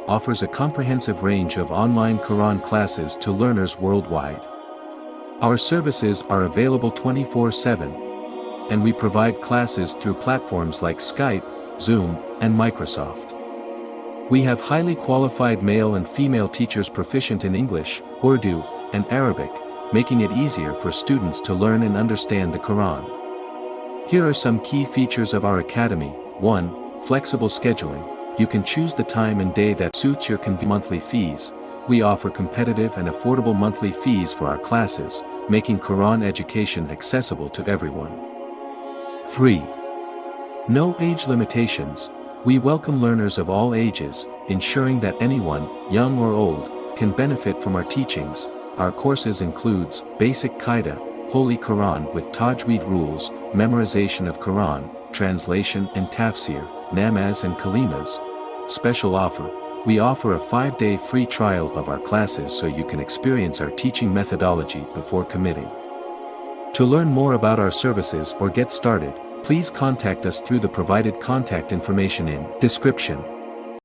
offers a comprehensive range of online Quran classes to learners worldwide. Our services are available 24/7, and we provide classes through platforms like Skype, Zoom, and Microsoft. We have highly qualified male and female teachers proficient in English, Urdu, and Arabic, making it easier for students to learn and understand the Quran. Here are some key features of our academy. 1. Flexible scheduling. You can choose the time and day that suits your convenience. Monthly fees. We offer competitive and affordable monthly fees for our classes, making Quran education accessible to everyone. 3. No age limitations. We welcome learners of all ages, ensuring that anyone, young or old, can benefit from our teachings. Our courses includes Basic Qaida, Holy Quran with Tajweed rules, memorization of Quran, translation and tafsir, namaz and kalimas. Special offer. We offer a 5-day free trial of our classes so you can experience our teaching methodology before committing. To learn more about our services or get started, please contact us through the provided contact information in description.